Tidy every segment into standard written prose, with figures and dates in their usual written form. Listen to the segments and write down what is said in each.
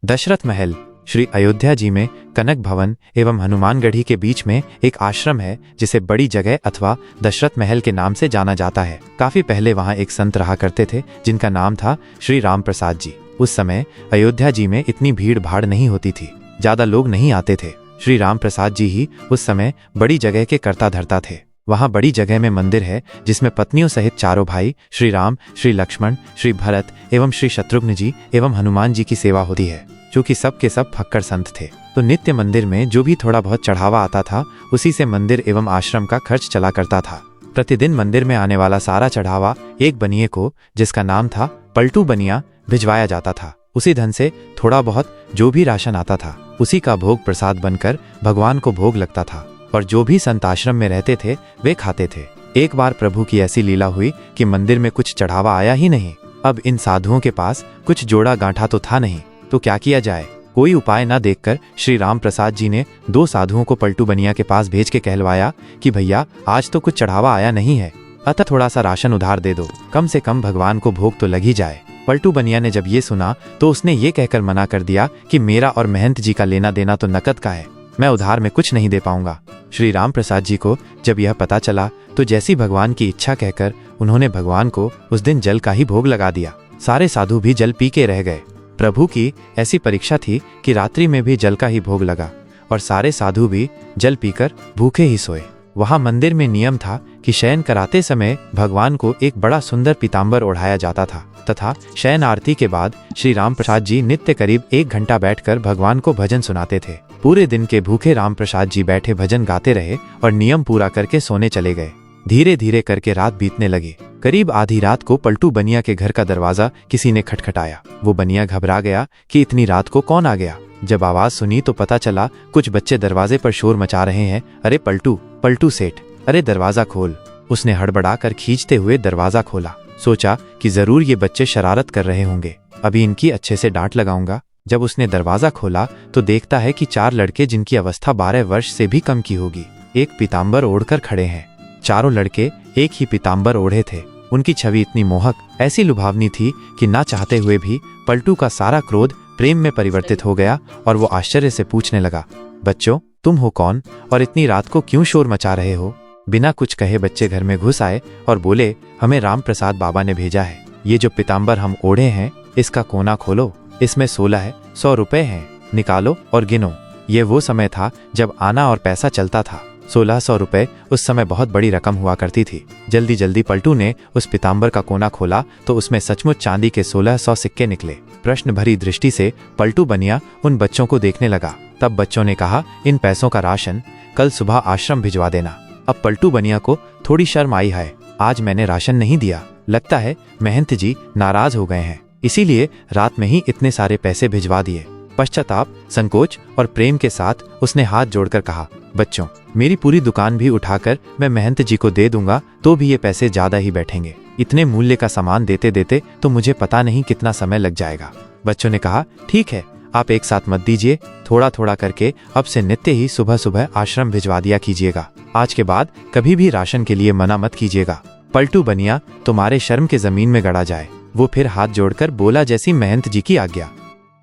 दशरथ महल श्री अयोध्या जी में कनक भवन एवं हनुमानगढ़ी के बीच में एक आश्रम है जिसे बड़ी जगह अथवा दशरथ महल के नाम से जाना जाता है। काफी पहले वहाँ एक संत रहा करते थे जिनका नाम था श्री राम प्रसाद जी। उस समय अयोध्या जी में इतनी भीड़ भाड़ नहीं होती थी, ज्यादा लोग नहीं आते थे। श्री राम प्रसाद जी ही उस समय बड़ी जगह के कर्ता धर्ता थे। वहाँ बड़ी जगह में मंदिर है जिसमें पत्नियों सहित चारों भाई श्री राम, श्री लक्ष्मण, श्री भरत एवं श्री शत्रुघ्न जी एवं हनुमान जी की सेवा होती है। चूँकि सब के सब फक्कड़ संत थे तो नित्य मंदिर में जो भी थोड़ा बहुत चढ़ावा आता था उसी से मंदिर एवं आश्रम का खर्च चला करता था। प्रतिदिन मंदिर में आने वाला सारा चढ़ावा एक बनिए को, जिसका नाम था पलटू बनिया, भिजवाया जाता था। उसी धन से थोड़ा बहुत जो भी राशन आता था उसी का भोग प्रसाद बनकर भगवान को भोग लगता था और जो भी संत आश्रम में रहते थे वे खाते थे। एक बार प्रभु की ऐसी लीला हुई कि मंदिर में कुछ चढ़ावा आया ही नहीं। अब इन साधुओं के पास कुछ जोड़ा गांठा तो था नहीं, तो क्या किया जाए। कोई उपाय न देखकर श्री राम प्रसाद जी ने 2 साधुओं को पलटू बनिया के पास भेज के कहलवाया कि भैया आज तो कुछ चढ़ावा आया नहीं है, अतः थोड़ा सा राशन उधार दे दो, कम से कम भगवान को भोग तो लग ही जाए। पलटू बनिया ने जब ये सुना तो उसने ये कहकर मना कर दिया कि मेरा और महंत जी का लेना देना तो नकद का है, मैं उधार में कुछ नहीं दे पाऊंगा। श्री राम प्रसाद जी को जब यह पता चला तो जैसी भगवान की इच्छा कहकर उन्होंने भगवान को उस दिन जल का ही भोग लगा दिया। सारे साधु भी जल पी के रह गए। प्रभु की ऐसी परीक्षा थी कि रात्रि में भी जल का ही भोग लगा और सारे साधु भी जल पीकर भूखे ही सोए। वहां मंदिर में नियम था कि शयन कराते समय भगवान को एक बड़ा सुंदर पीताम्बर ओढ़ाया जाता था तथा शयन आरती के बाद श्री राम प्रसाद जी नित्य करीब 1 घंटा बैठकर भगवान को भजन सुनाते थे। पूरे दिन के भूखे राम प्रसाद जी बैठे भजन गाते रहे और नियम पूरा करके सोने चले गए। धीरे धीरे करके रात बीतने लगी। करीब आधी रात को पलटू बनिया के घर का दरवाजा किसी ने खटखटाया। वो बनिया घबरा गया कि इतनी रात को कौन आ गया। जब आवाज सुनी तो पता चला कुछ बच्चे दरवाजे पर शोर मचा रहे हैं। अरे पलटू, पलटू सेठ, अरे दरवाजा खोल। उसने हड़बड़ा कर खींचते हुए दरवाजा खोला। सोचा कि जरूर ये बच्चे शरारत कर रहे होंगे, अभी इनकी अच्छे से डांट लगाऊंगा। जब उसने दरवाजा खोला तो देखता है कि 4 लड़के जिनकी अवस्था 12 वर्ष से भी कम की होगी एक पीताम्बर ओढ़कर खड़े हैं। चारों लड़के एक ही पीताम्बर ओढ़े थे। उनकी छवि इतनी मोहक, ऐसी लुभावनी थी कि ना चाहते हुए भी पलटू का सारा क्रोध प्रेम में परिवर्तित हो गया और वो आश्चर्य से पूछने लगा, बच्चों तुम हो कौन और इतनी रात को क्यों शोर मचा रहे हो। बिना कुछ कहे बच्चे घर में घुस आए और बोले, हमें राम प्रसाद बाबा ने भेजा है। ये जो पीताम्बर हम ओढ़े हैं इसका कोना खोलो, इसमें 100 रुपए हैं, निकालो और गिनो। ये वो समय था जब आना और पैसा चलता था। 1600 रुपए उस समय बहुत बड़ी रकम हुआ करती थी। जल्दी जल्दी पलटू ने उस पीताम्बर का कोना खोला तो उसमें सचमुच चांदी के 1600 सिक्के निकले। प्रश्न भरी दृष्टि से पलटू बनिया उन बच्चों को देखने लगा। तब बच्चों ने कहा, इन पैसों का राशन कल सुबह आश्रम भिजवा देना। अब पलटू बनिया को थोड़ी शर्म आई है, आज मैंने राशन नहीं दिया, लगता है महंत जी नाराज हो गए हैं, इसीलिए रात में ही इतने सारे पैसे भिजवा दिए। पश्चाताप, संकोच और प्रेम के साथ उसने हाथ जोड़कर कहा, बच्चों मेरी पूरी दुकान भी उठाकर मैं महंत जी को दे दूंगा तो भी ये पैसे ज्यादा ही बैठेंगे। इतने मूल्य का सामान देते देते तो मुझे पता नहीं कितना समय लग जाएगा। बच्चों ने कहा, ठीक है आप एक साथ मत दीजिए, थोड़ा थोड़ा करके अब से नित्य ही सुबह सुबह आश्रम भिजवा दिया कीजिएगा। आज के बाद कभी भी राशन के लिए मना मत कीजिएगा। पलटू बनिया तुम्हारे शर्म के जमीन में गड़ा जाए। वो फिर हाथ जोड़कर बोला, जैसी महंत जी की आज्ञा।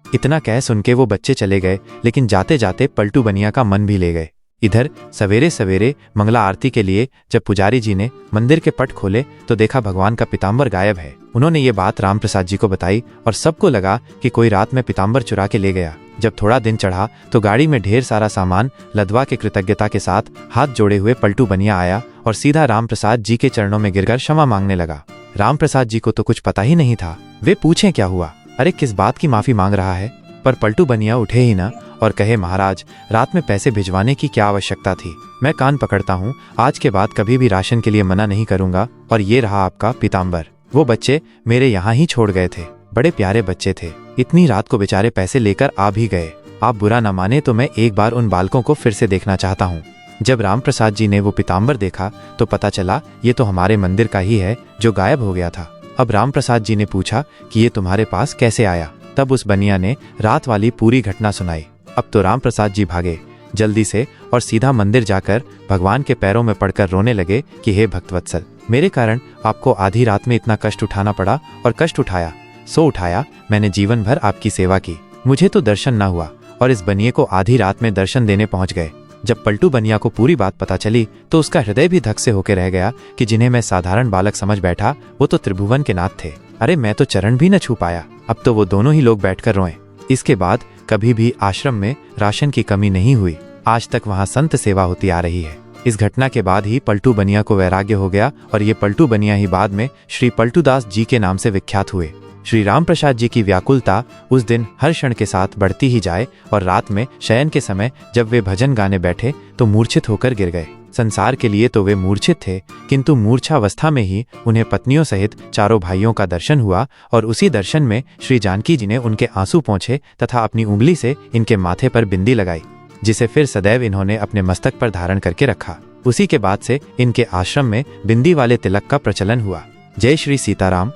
इतना कह सुन के वो बच्चे चले गए, लेकिन जाते जाते पलटू बनिया का मन भी ले गए। इधर सवेरे सवेरे मंगला आरती के लिए जब पुजारी जी ने मंदिर के पट खोले तो देखा भगवान का पीताम्बर गायब है। उन्होंने ये बात राम प्रसाद जी को बताई और सबको लगा कि कोई रात में पीताम्बर चुरा के ले गया। जब थोड़ा दिन चढ़ा तो गाड़ी में ढेर सारा सामान लदवा के कृतज्ञता के साथ हाथ जोड़े हुए पलटू बनिया आया और सीधा राम प्रसाद जी के चरणों में गिरकर क्षमा मांगने लगा। राम प्रसाद जी को तो कुछ पता ही नहीं था। वे पूछें क्या हुआ, अरे किस बात की माफी मांग रहा है। पर पलटू बनिया उठे ही ना और कहे, महाराज रात में पैसे भिजवाने की क्या आवश्यकता थी, मैं कान पकड़ता हूँ, आज के बाद कभी भी राशन के लिए मना नहीं करूंगा। और ये रहा आपका पीताम्बर। वो बच्चे मेरे यहाँ ही छोड़ गए थे, बड़े प्यारे बच्चे थे, इतनी रात को बेचारे पैसे लेकर आ भी गए। आप बुरा न माने तो मैं एक बार उन बालकों को फिर से देखना चाहता हूँ। जब राम प्रसाद जी ने वो पीताम्बर देखा तो पता चला ये तो हमारे मंदिर का ही है जो गायब हो गया था। अब राम प्रसाद जी ने पूछा कि ये तुम्हारे पास कैसे आया। तब उस बनिया ने रात वाली पूरी घटना सुनाई। अब तो राम प्रसाद जी भागे जल्दी से और सीधा मंदिर जाकर भगवान के पैरों में पड़कर रोने लगे कि हे भक्तवत्सल, मेरे कारण आपको आधी रात में इतना कष्ट उठाना पड़ा और कष्ट उठाया सो उठाया, मैंने जीवन भर आपकी सेवा की, मुझे तो दर्शन न हुआ और इस बनिए को आधी रात में दर्शन देने पहुंच गए। जब पलटू बनिया को पूरी बात पता चली तो उसका हृदय भी धक से होकर रह गया कि जिन्हें मैं साधारण बालक समझ बैठा वो तो त्रिभुवन के नाथ थे। अरे मैं तो चरण भी न छू पाया। अब तो वो दोनों ही लोग बैठकर रोए। इसके बाद कभी भी आश्रम में राशन की कमी नहीं हुई। आज तक वहाँ संत सेवा होती आ रही है। इस घटना के बाद ही पलटू बनिया को वैराग्य हो गया और ये पलटू बनिया ही बाद में श्री पलटूदास जी के नाम से विख्यात हुए। श्री राम प्रसाद जी की व्याकुलता उस दिन हर क्षण के साथ बढ़ती ही जाए और रात में शयन के समय जब वे भजन गाने बैठे तो मूर्छित होकर गिर गए। संसार के लिए तो वे मूर्छित थे, किंतु मूर्छावस्था में ही उन्हें पत्नियों सहित चारों भाइयों का दर्शन हुआ और उसी दर्शन में श्री जानकी जी ने उनके आंसू पोंछे तथा अपनी उंगली से इनके माथे पर बिंदी लगाई, जिसे फिर सदैव इन्होंने अपने मस्तक पर धारण करके रखा। उसी के बाद से इनके आश्रम में बिंदी वाले तिलक का प्रचलन हुआ। जय श्री सीताराम।